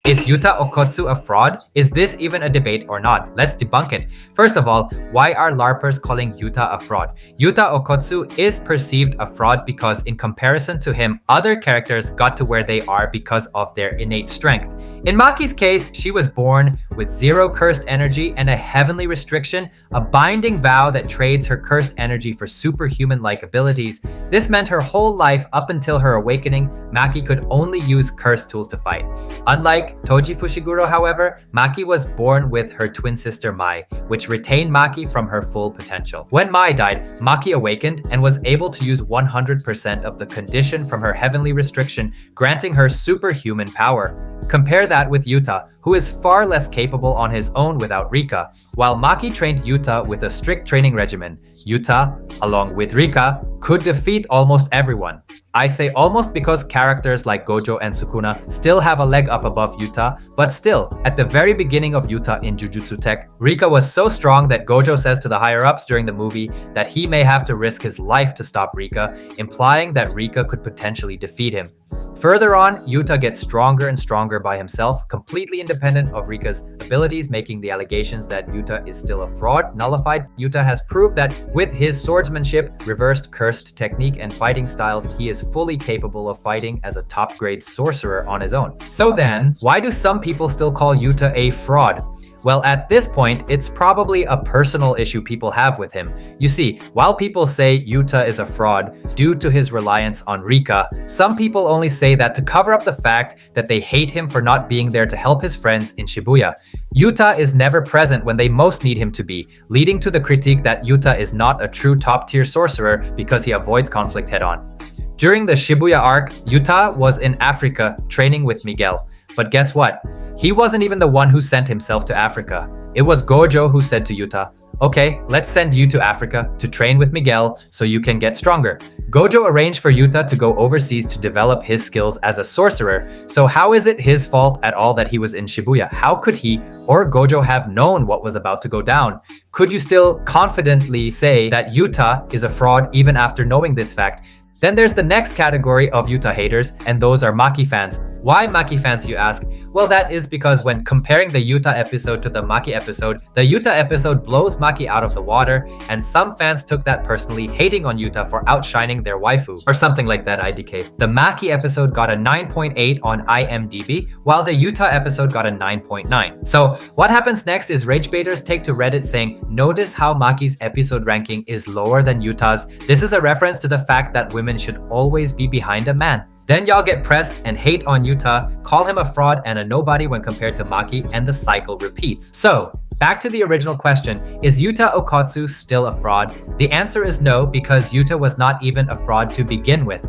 Is Yuta Okkotsu a fraud? Is this even a debate or not? Let's debunk it. First of all, why are LARPers calling Yuta a fraud? Yuta Okkotsu is perceived a fraud because in comparison to him, other characters got to where they are because of their innate strength. In Maki's case, she was born with 0 cursed energy and a heavenly restriction, a binding vow that trades her cursed energy for superhuman-like abilities. This meant her whole life up until her awakening, Maki could only use cursed tools to fight. Unlike Toji Fushiguro, however, Maki was born with her twin sister Mai, which retained Maki from her full potential. When Mai died, Maki awakened and was able to use 100% of the condition from her heavenly restriction, granting her superhuman power. Compare that with Yuta, who is far less capable on his own without Rika. While Maki trained Yuta with a strict training regimen, Yuta, along with Rika, could defeat almost everyone. I say almost because characters like Gojo and Sukuna still have a leg up above Yuta, but still, at the very beginning of Yuta in Jujutsu Tech, Rika was so strong that Gojo says to the higher-ups during the movie that he may have to risk his life to stop Rika, implying that Rika could potentially defeat him. Further on, Yuta gets stronger and stronger by himself, completely independent of Rika's abilities, making the allegations that Yuta is still a fraud nullified. Yuta has proved that with his swordsmanship, reversed cursed technique, and fighting styles, he is fully capable of fighting as a top-grade sorcerer on his own. So then, why do some people still call Yuta a fraud? Well, at this point, it's probably a personal issue people have with him. You see, while people say Yuta is a fraud due to his reliance on Rika, some people only say that to cover up the fact that they hate him for not being there to help his friends in Shibuya. Yuta is never present when they most need him to be, leading to the critique that Yuta is not a true top-tier sorcerer because he avoids conflict head-on. During the Shibuya arc, Yuta was in Africa training with Miguel. But guess what? He wasn't even the one who sent himself to Africa. It was Gojo who said to Yuta, "Okay, let's send you to Africa to train with Miguel so you can get stronger." Gojo arranged for Yuta to go overseas to develop his skills as a sorcerer, so how is it his fault at all that he was in Shibuya? How could he or Gojo have known what was about to go down? Could you still confidently say that Yuta is a fraud even after knowing this fact? Then there's the next category of Yuta haters, and those are Maki fans. Why Maki fans, you ask? Well, that is because when comparing the Yuta episode to the Maki episode, the Yuta episode blows Maki out of the water, and some fans took that personally, hating on Yuta for outshining their waifu, or something like that, IDK. The Maki episode got a 9.8 on IMDb, while the Yuta episode got a 9.9. So what happens next is rage baiters take to Reddit saying, "Notice how Maki's episode ranking is lower than Yuta's. This is a reference to the fact that women should always be behind a man." Then y'all get pressed and hate on Yuta, call him a fraud and a nobody when compared to Maki, and the cycle repeats. So, back to the original question, is Yuta Okkotsu still a fraud? The answer is no, because Yuta was not even a fraud to begin with.